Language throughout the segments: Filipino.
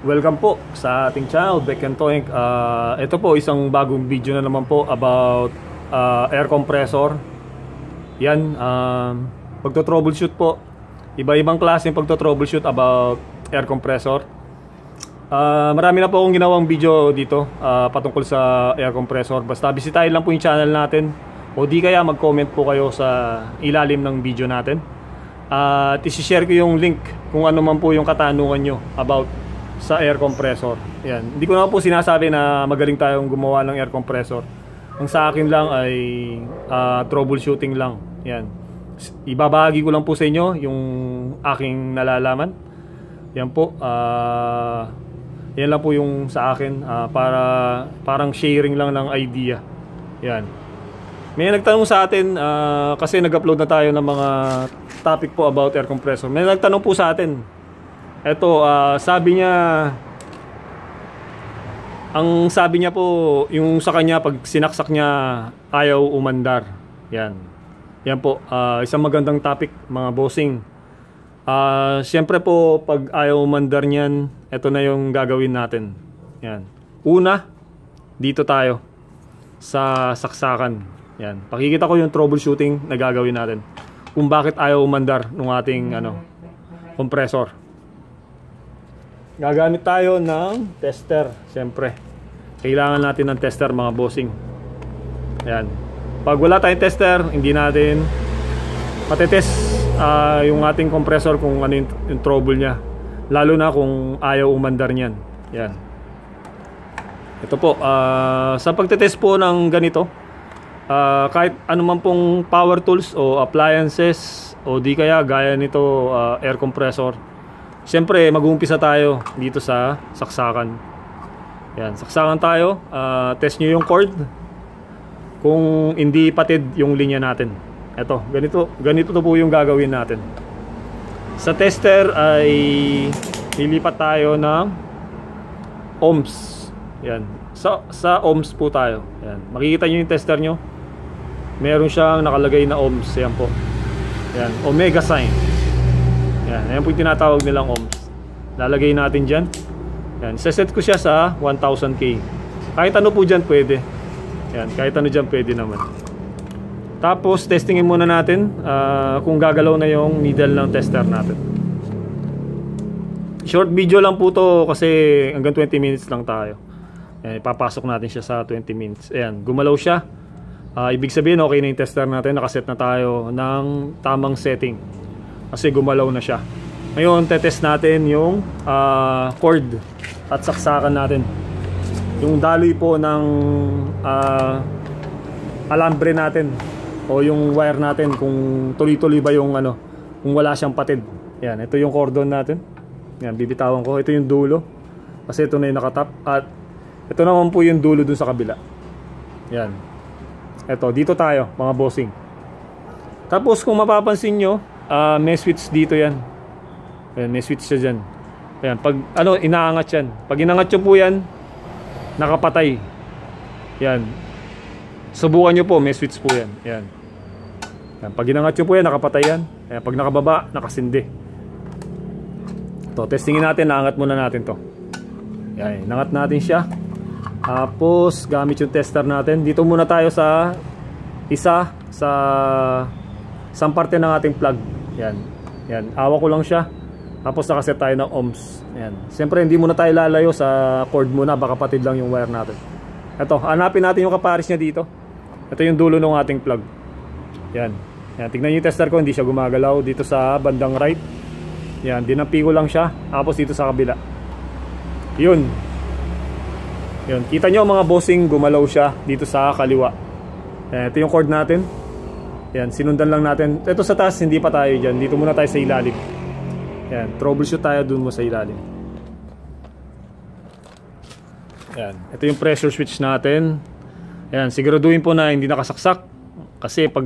Welcome po sa ating channel, Beck and Toink. Ito po isang bagong video na naman po about air compressor. Yan, pagto-troubleshoot po. Iba-ibang klase yung pagto-troubleshoot about air compressor. Marami na po akong ginawang video dito patungkol sa air compressor. Basta bisitahin lang po yung channel natin, o di kaya mag-comment po kayo sa ilalim ng video natin. At isi-share ko yung link kung ano man po yung katanungan nyo about sa air compressor. Yan. Hindi ko na po sinasabi na magaling tayong gumawa ng air compressor. Ang sa akin lang ay troubleshooting lang. Yan. Ibabahagi ko lang po sa inyo yung aking nalalaman. Yan po. Yan lang po yung sa akin, para parang sharing lang ng idea. Yan. May nagtanong sa atin kasi nag-upload na tayo ng mga topic po about air compressor. May nagtanong po sa atin. Ito, sabi niya, ang sabi niya po, yung sa kanya pag sinaksak niya ayaw umandar. Yan. Yan po, isang magandang topic mga bossing. Siyempre po pag ayaw umandar niyan, ito na yung gagawin natin. Yan. Una, dito tayo sa saksakan. Yan. Pakikita ko yung troubleshooting na gagawin natin kung bakit ayaw umandar ng ating compressor. Gagamit tayo ng tester. Siyempre, kailangan natin ng tester mga bossing. Yan. Pag wala tayong tester, hindi natin matetest yung ating compressor kung ano yung trouble nya, lalo na kung ayaw umandar niyan. Yan. Ito po, sa pagtetest po ng ganito, kahit anuman pong power tools o appliances o di kaya gaya nito air compressor, siyempre mag-uumpisa tayo dito sa saksakan. Yan, saksakan tayo, test nyo yung cord kung hindi patid yung linya natin. Ito, ganito to po yung gagawin natin. Sa tester ay lilipat tayo ng ohms. Yan, sa ohms po tayo. Yan, makikita nyo yung tester nyo, meron siyang nakalagay na ohms. Yan po. Yan, omega sign. Yan, ayan po yung tinatawag nilang ohms. Lalagay natin dyan. Yan, set ko siya sa 1000K. Kahit ano po dyan pwede. Yan, kahit ano dyan pwede naman. Tapos testingin muna natin kung gagalaw na yung needle ng tester natin. Short video lang po to kasi hanggang 20 minutes lang tayo. Yan, ipapasok natin siya sa 20 minutes. Ayan, gumalaw siya. Ibig sabihin okay na yung tester natin. Nakaset na tayo ng tamang setting kasi gumalaw na siya. Ngayon tetest natin yung cord at saksakan natin, yung daloy po ng alambre natin o yung wire natin, kung tuloy-tuloy ba yung kung wala siyang patid. Yan, ito yung cordon natin. Yan, bibitawan ko. Ito yung dulo kasi ito na yung nakatap, at ito naman po yung dulo dun sa kabila. Yan, ito, dito tayo mga bossing. Tapos kung mapapansin nyo, may switch dito yan. Ayan, may switch siya dyan. Ayan, pag inaangat yan. Pag inangat nyo po yan, nakapatay. Yan. Subukan nyo po, may switch po yan. Ayan. Ayan, pag inangat nyo po yan, nakapatay yan. Ayan, pag nakababa, nakasindi. Ito, testingin natin, naangat muna natin to. Ayan, inangat natin siya. Tapos, gamit yung tester natin. Dito muna tayo sa isa, sa isang parte ng ating plug. Yan. Yan. Awa ko lang siya. Tapos nakaset tayo ng ohms. Yan. Siyempre hindi muna tayo lalayo sa cord muna. Baka patid lang yung wire natin. Ito. Hanapin natin yung kapares niya dito. Ito yung dulo ng ating plug. Yan. Yan. Tignan nyo yung tester ko. Hindi siya gumagalaw. Dito sa bandang right. Yan. Dinampi ko lang siya. Tapos dito sa kabila. Yun. Yun. Kita nyo mga bossing, gumalaw siya dito sa kaliwa. Yan. Ito yung cord natin. Yan, sinundan lang natin. Ito sa taas, hindi pa tayo dyan. Dito muna tayo sa ilalim. Yan, troubleshoot tayo dun mo sa ilalim. Yan, ito yung pressure switch natin. Yan, siguraduhin po na hindi nakasaksak. Kasi pag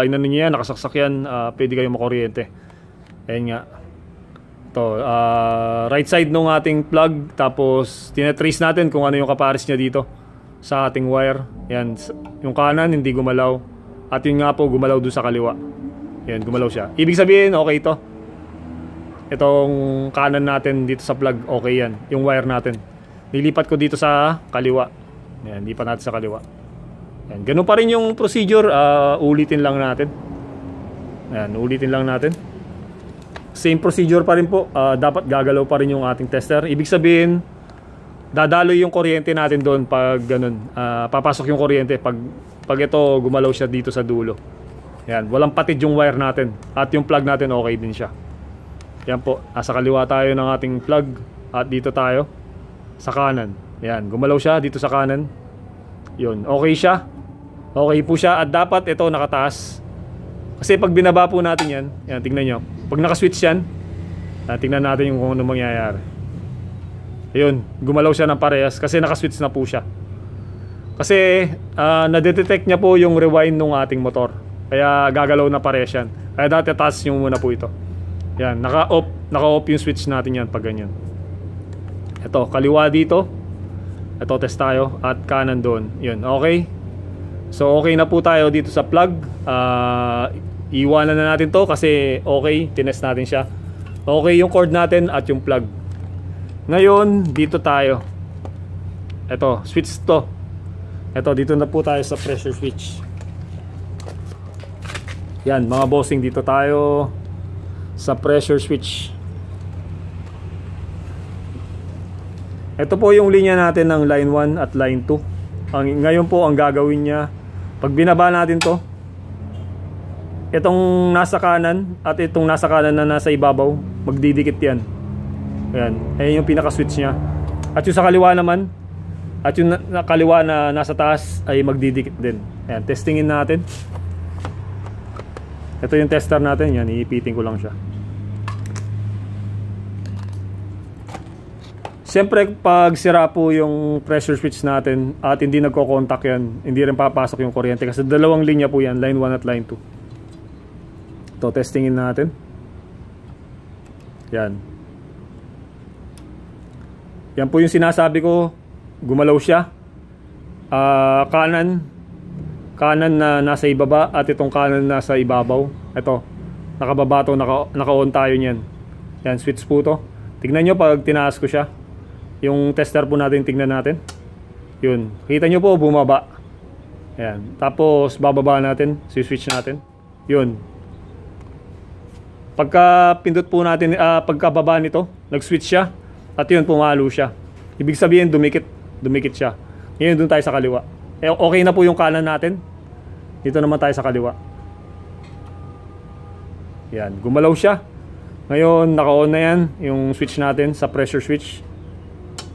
inano niya yan, nakasaksak yan, pwede kayo makuryente. Ayan nga. Ito, right side nung ating plug. Tapos, tinetrace natin kung ano yung kapares niya dito sa ating wire. Yan, yung kanan, hindi gumalaw. At yun nga po, gumalaw doon sa kaliwa. Yan, gumalaw siya. Ibig sabihin, okay ito. itong kanan natin dito sa plug, okay yan. Yung wire natin. Nilipat ko dito sa kaliwa. Yan, lipat natin sa kaliwa. Yan, ganun pa rin yung procedure, ulitin lang natin. Yan, ulitin lang natin. Same procedure pa rin po. Dapat gagalaw pa rin yung ating tester. Ibig sabihin, dadaloy yung kuryente natin doon pag ganun. Papasok yung kuryente pag ito gumalaw siya dito sa dulo. Yan, walang patid yung wire natin. At yung plug natin okay din siya. Yan po, nasa kaliwa tayo ng ating plug. At dito tayo sa kanan. Yan, gumalaw siya dito sa kanan. Yun, okay siya. Okay po siya. At dapat ito nakataas. Kasi pag binaba po natin yan, yan, tingnan nyo. Pag nakaswitch yan, tingnan natin yung kung ano mangyayari. Ayun, gumalaw siya ng parehas kasi nakaswitch na po siya. Kasi nadetect niya po yung rewind ng ating motor. Kaya gagalaw na parehas yan. Kaya dati taas nyo muna po ito. Yan, naka-off yung switch natin yan pag ganyan. Ito, kaliwa dito. Ito, test tayo. At kanan doon. Yun, okay. So, okay na po tayo dito sa plug. Iwanan na natin to kasi okay. Tinest natin siya. Okay yung cord natin at yung plug. Ngayon, dito tayo. Ito, switch to. Ito, dito na po tayo sa pressure switch. Yan, mga bossing, dito tayo sa pressure switch. Ito po yung linya natin ng line 1 at line 2. Ngayon po ang gagawin niya, pag binaba natin to, itong nasa kanan at itong nasa kanan na nasa ibabaw, magdidikit yan. Ayan, ayan yung pinaka-switch niya. At yung sa kaliwa naman, at yung kaliwa na nasa taas ay magdidikit din. Ayan, testingin natin. Ito yung tester natin, yan, iipitin ko lang siya. Siyempre, pag sira po yung pressure switch natin at hindi nagko-contact yan, hindi rin papasok yung kuryente kasi dalawang linya po yan, line 1 at line 2. Ito, testingin natin. Yan. Yan po yung sinasabi ko, gumalaw siya. Kanan na nasa ibaba at itong kanan na nasa ibabaw. Ito, nakababa to, naka-on tayo niyan. Yan, switch po to. Tignan nyo pag tinaas ko siya. Yung tester po natin, tignan natin. Yun, kita nyo po, bumaba. Yan, tapos bababa natin, switch natin. Yun. Pagka pindot po natin, pagkababa nito, nag-switch siya. At yun, pumalo siya. Ibig sabihin, dumikit siya. Ngayon, dun tayo sa kaliwa. Okay na po yung kanan natin. Dito naman tayo sa kaliwa. Yan, gumalaw siya. Ngayon, naka-on na yan, yung switch natin sa pressure switch.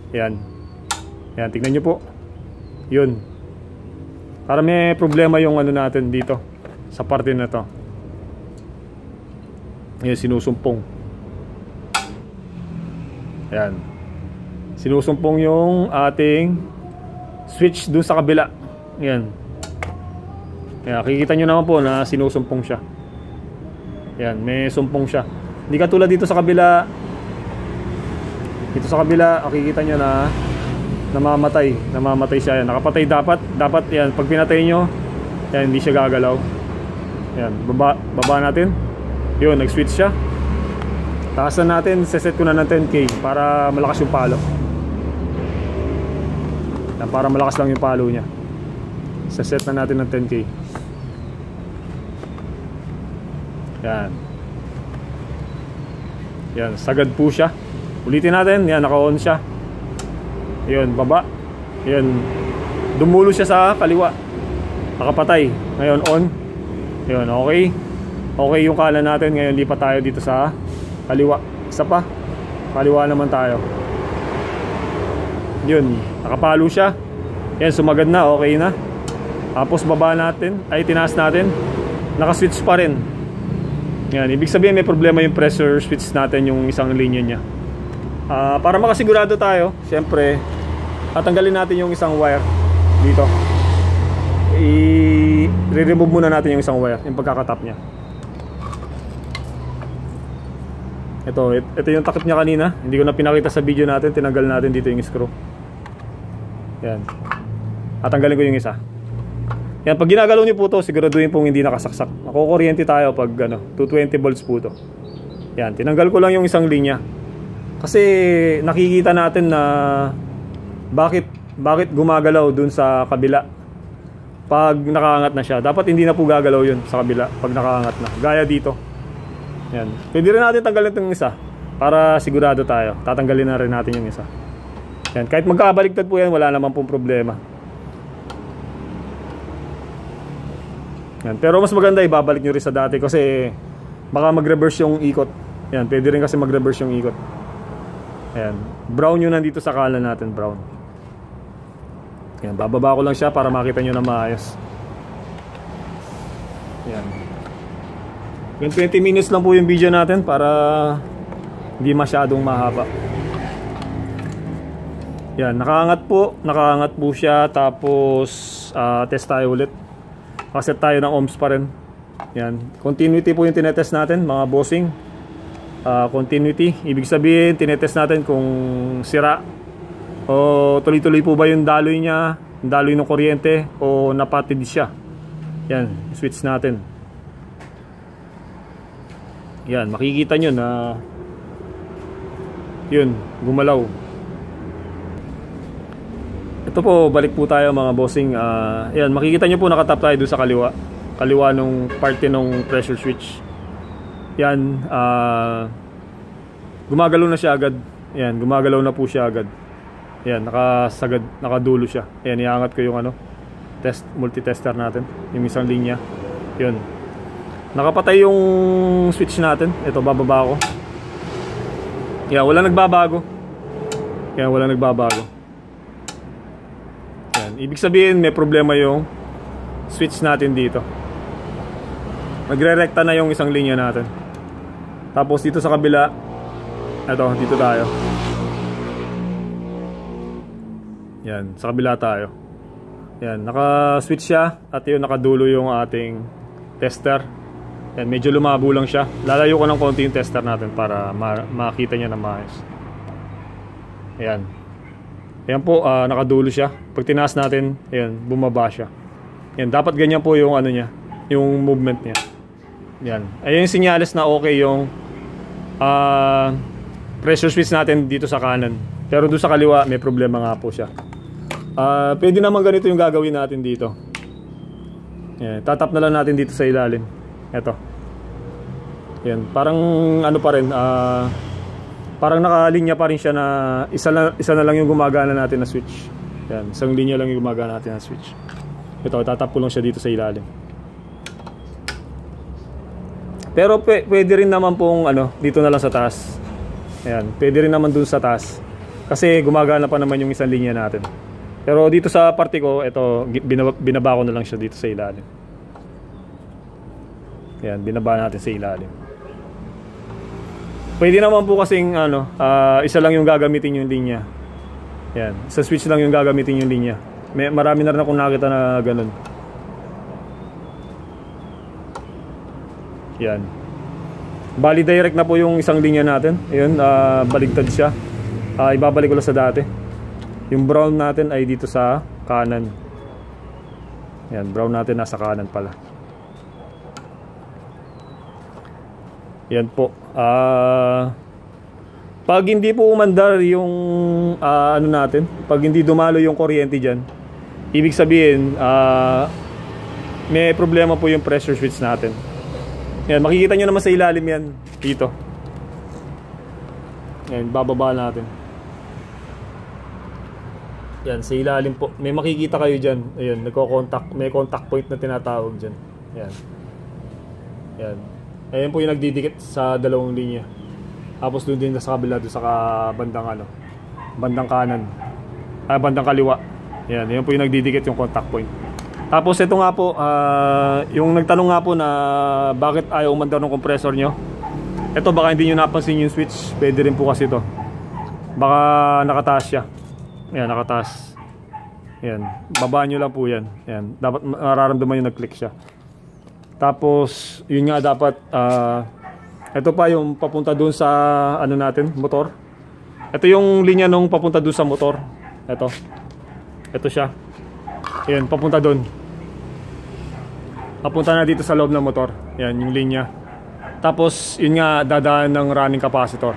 Yan. Yan, tignan nyo po. Yun. Para may problema yung ano natin dito. Sa parte na to. Yan, sinusumpong. Yan. Sinusumpong yung ating switch dun sa kabila. Yan. Yan, kikita nyo naman po na sinusumpong siya. Yan, may sumpong siya. Hindi katulad dito sa kabila. Dito sa kabila, makikita nyo na namamatay siya. Yan, nakapatay dapat yan, pag pinatay nyo, yan, hindi siya gagalaw. Yan, baba natin. Yun, nag-switch siya. Taasan natin, seset ko na ng 10K para malakas yung palo. Yan, para malakas lang yung palo niya. Seset na natin ng 10K. Yan. Yan, sagad po siya. Ulitin natin, yan, naka-on siya. Yun, baba. Yun, dumulo siya sa kaliwa. Nakapatay. Ngayon, on. Yun, okay. Okay yung kanan natin. Ngayon, lipat tayo dito sa kaliwa. Isa pa. Kaliwa naman tayo. Yun, nakapalo siya. Yan, sumagad na, okay na. Tapos baba natin, ay tinaas natin. Naka-switch pa rin. Yan, ibig sabihin may problema yung pressure switch natin, yung isang linya niya. Para makasigurado tayo, syempre, tatanggalin natin yung isang wire dito. I-remove muna natin yung isang wire, yung pagkakatap niya. Ito yung takip niya kanina. Hindi ko na pinakita sa video natin. Tinanggal natin dito yung screw. Yan. Tatanggalin ko yung isa. Yan, pag ginagalaw niyo po ito, siguraduhin pong hindi nakasaksak. Makukuryente tayo pag 220 volts po ito. Yan, tinanggal ko lang yung isang linya. Kasi nakikita natin na bakit gumagalaw dun sa kabila pag nakaangat na siya. Dapat hindi na po gagalaw yun sa kabila pag nakaangat na. Gaya dito. Yan. Pwede rin natin tanggalin itong isa para sigurado tayo. Tatanggalin na rin natin yung isa. Yan. Kahit magkabaliktad po yan, wala naman pong problema. Yan. Pero mas maganda ibabalik nyo rin sa dati kasi baka mag-reverse yung ikot. Yan. Pwede rin kasi mag-reverse yung ikot. Ayan. Brown yun nandito sa kanan natin. Brown. Ayan. Bababa ko lang siya para makita nyo na maayos. Ayan. 20 minutes lang po yung video natin para hindi masyadong mahaba. Ayan. Nakaangat po siya. Tapos test tayo ulit. Kaset tayo ng ohms pa rin. Ayan. Continuity po yung tinetest natin mga bossing. Continuity, ibig sabihin tinetest natin kung sira o tuloy-tuloy po ba yung daloy niya, yung daloy ng kuryente o napatid siya. Yan, switch natin. Yan, makikita nyo na yun, gumalaw. Ito po, balik po tayo mga bossing. Yan, makikita nyo po nakatap tayo doon sa kaliwa nung parte ng pressure switch. Yan, gumagalaw na siya agad. Yan, gumagalaw na po siya agad. Yan, nakadulo siya. Yan, iangat ko yung multitester natin, yung isang linya. Yun. Nakapatay yung switch natin. Ito, bababa ko. Yan, wala nagbabago. Yan, wala nagbabago. Yan, ibig sabihin may problema yung switch natin dito. Nagre-recta na yung isang linya natin. Tapos dito sa kabila, dito tayo. Yan, sa kabila tayo. Yan, naka-switch siya at yun, nakadulo yung ating tester. Yan, medyo lumabo lang siya. Lalayo ko ng konti yung tester natin para makita niya na maayos. Yan. Yan po, nakadulo siya. Pag tinaas natin, yan, bumaba siya. Yan, dapat ganyan po yung ano niya, yung movement niya. Yan. Ayun yung senyales na okay yung pressure switch natin dito sa kanan. Pero doon sa kaliwa may problema nga po siya. Pwede naman ganito yung gagawin natin dito. Yan. Tatap na lang natin dito sa ilalim. Ito. Yan. Parang ano pa rin. Parang nakalinya pa rin siya na isa na lang yung gumagana natin na switch. Yan. Isang linya lang yung gumagana natin na switch. Ito. Tatap ko lang siya dito sa ilalim. Pero pwede rin naman pong dito na lang sa taas. Ayan, pwede rin naman dun sa taas. Kasi gumagana pa naman yung isang linya natin. Pero dito sa parte ko, ito, binaba ko na lang siya dito sa ilalim. Ayan, binaba natin sa ilalim. Pwede naman po kasing isa lang yung gagamitin yung linya. Ayan, sa switch lang yung gagamitin yung linya. Marami na rin akong nakita na ganun. Yan. Bali direct na po yung isang linya natin. Ayun, baligtad siya. Ibabalik ko lang sa dati. Yung brown natin ay dito sa kanan. Yan, brown natin nasa kanan pala. Yan po. Pag hindi po umandar yung natin, pag hindi dumalo yung kuryente diyan, ibig sabihin may problema po yung pressure switch natin. Yan, makikita nyo naman sa ilalim yan. Dito. Yan, bababa natin. Yan, sa ilalim po. May makikita kayo dyan. Ayun, may contact point na tinatawag dyan. Yan. Yan. Ayan po yung nagdidikit sa dalawang linya. Tapos doon din sa kabila, doon sa bandang kanan. Bandang kaliwa. Yan, yan po yung nagdidikit yung contact point. Tapos ito nga po, yung nagtanong nga po na bakit ayaw umandar ng compressor nyo. Ito baka hindi nyo napansin yung switch. Pwede rin po kasi ito. Baka nakataas siya. Ayan, nakataas. Ayan, babaan nyo lang po yan. Ayan, dapat mararamdaman yung nag-click siya. Tapos, yun nga dapat, ito pa yung papunta dun sa natin, motor. Ito yung linya nung papunta dun sa motor. Ito siya. Ayan, papunta dun. Papunta na dito sa loob ng motor. Ayan, yung linya. Tapos yun nga, dadaan ng running capacitor.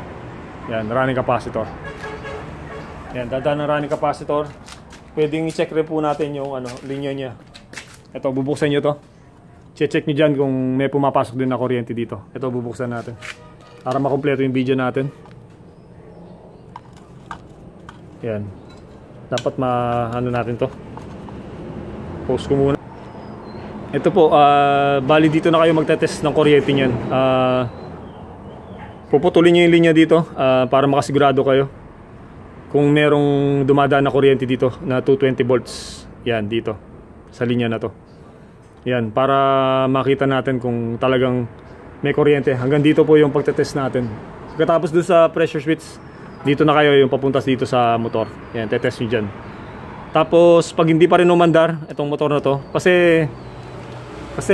Yan, running capacitor. Yan, dadaan ng running capacitor. Pwedeng i-check rin po natin yung linya niya. Ito, bubuksan nyo to. Check nyo dyan kung may pumapasok din na kuryente dito. Ito, bubuksan natin para makumpleto yung video natin. Yan. Dapat natin to. Post ko muna. Ito po, bali dito na kayo magte-test ng kuryente niyan. Puputulin nyo yung linya dito para makasigurado kayo kung merong dumadaan na kuryente dito na 220 volts. Yan, dito sa linya na to. Yan, para makita natin kung talagang may kuryente. Hanggang dito po yung pagte-test natin. Pagkatapos dun sa pressure switch, dito na kayo yung papuntas dito sa motor. Yan, te-test nyo dyan. Tapos pag hindi pa rin umandar itong motor na to, kasi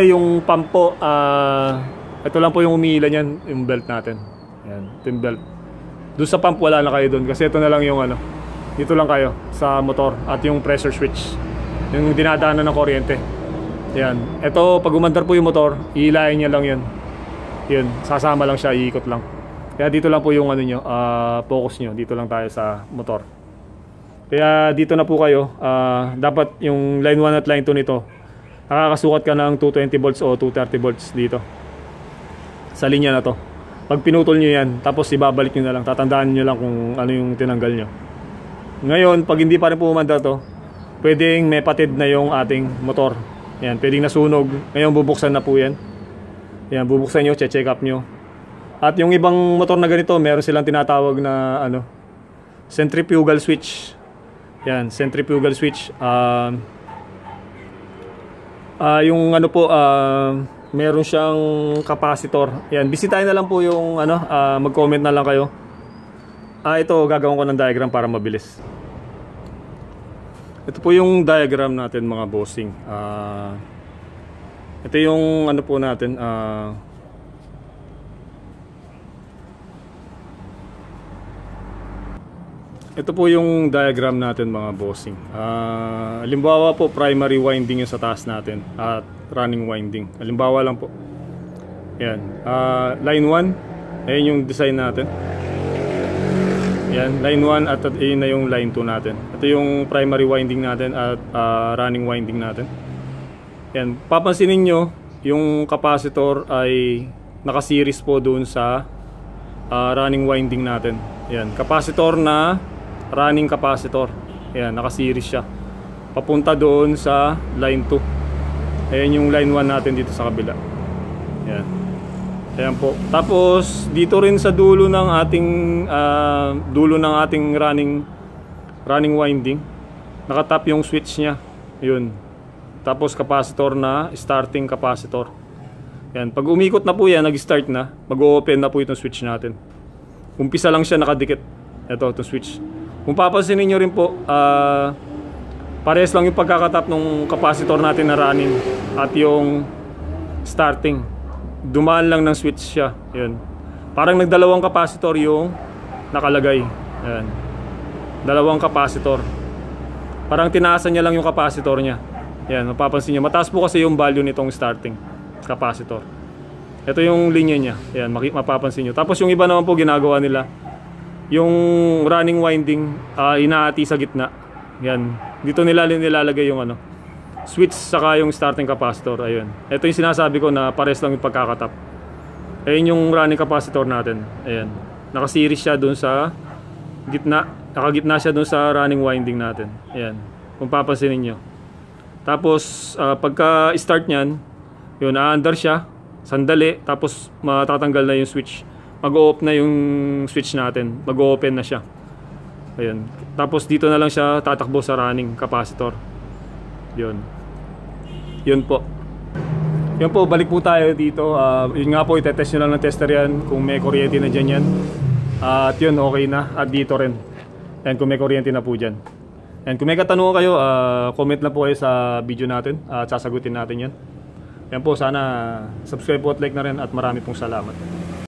yung pump po, ito lang po yung umiilan yan, yung belt natin. Yan, ito yung belt. Doon sa pump wala na kayo doon, kasi ito na lang yung dito lang kayo sa motor at yung pressure switch, yung dinadaanan ng kuryente. Yan, ito pag umandar po yung motor, iilayin niya lang yan. Yun, sasama lang siya, iikot lang. Kaya dito lang po yung focus nyo, dito lang tayo sa motor. Kaya dito na po kayo, dapat yung line 1 at line 2 nito, nakakasukat ka ng 220 volts o 230 volts dito sa linya na to. Pag pinutol nyo yan, tapos ibabalik nyo na lang, tatandaan nyo lang kung ano yung tinanggal nyo. Ngayon, pag hindi pa rin po umandar to, pwedeng may patid na yung ating motor. Yan, pwedeng nasunog. Ngayon bubuksan na po yan. Yan, bubuksan nyo, check up nyo. At yung ibang motor na ganito, meron silang tinatawag na centrifugal switch. Yan, centrifugal switch. Yung meron siyang capacitor. Yan, bisitahin na lang po yung mag-comment na lang kayo. Ito, gagawin ko ng diagram para mabilis. Ito po yung diagram natin mga bossing. Ito yung po natin. Ito po yung diagram natin mga bossing. Halimbawa po, primary winding yung sa taas natin at running winding. Halimbawa lang po. Yan. Line 1, ayan yung design natin. Yan, line 1 at ayan na yung line 2 natin. Ito yung primary winding natin at running winding natin. Yan, papansinin nyo, yung capacitor ay naka-series po doon sa running winding natin. Yan, capacitor na running capacitor. Ayan, naka-series siya. Papunta doon sa line 2. Ayan yung line 1 natin dito sa kabila. Ayan. Ayan po. Tapos dito rin sa dulo ng ating running winding, nakatap yung switch niya. Yun. Tapos capacitor na starting capacitor. Ayan, pag umikot na po yan, nag-start na, mag-open na po itong switch natin. Umpisa lang siya nakadikit. Ito, itong switch. Kung papansinin nyo rin po, parehas lang yung pagkakatap ng capacitor natin na running at yung starting. Dumaan lang ng switch siya. Yun. Parang nagdalawang capacitor yung nakalagay. Ayan. Dalawang capacitor. Parang tinaasan niya lang yung capacitor niya. Ayan, mapapansin nyo. Mataas po kasi yung value nitong starting capacitor. Ito yung linya niya. Ayan, mapapansin nyo. Tapos yung iba naman po ginagawa nila, yung running winding, inaati sa gitna. Yan. Dito nila nilalagay yung switch saka yung starting capacitor. Ayun. Ito yung sinasabi ko na pares lang yung pagkakatap. Ayun yung running capacitor natin. Ayan. Naka-series siya dun sa gitna. Nakagitna siya dun sa running winding natin. Ayan. Kung papansinin nyo. Tapos pagka-start nyan, yun, aandar siya. Sandali. Tapos matatanggal na yung switch. Mag-o-off na yung switch natin. Mag-o-open na siya. Ayun. Tapos dito na lang siya tatakbo sa running capacitor. Yun. Yun po. Yun po, balik po tayo dito. Yun nga po, itetest nyo lang ng tester yan kung may kuryente na dyan yan. At yun, okay na. At dito rin. Yan, kung may kuryente na po dyan. Yan, kung may katanungan kayo, comment na po kayo sa video natin. At sasagutin natin yan. Yan po, sana subscribe po at like na rin. At marami pong salamat.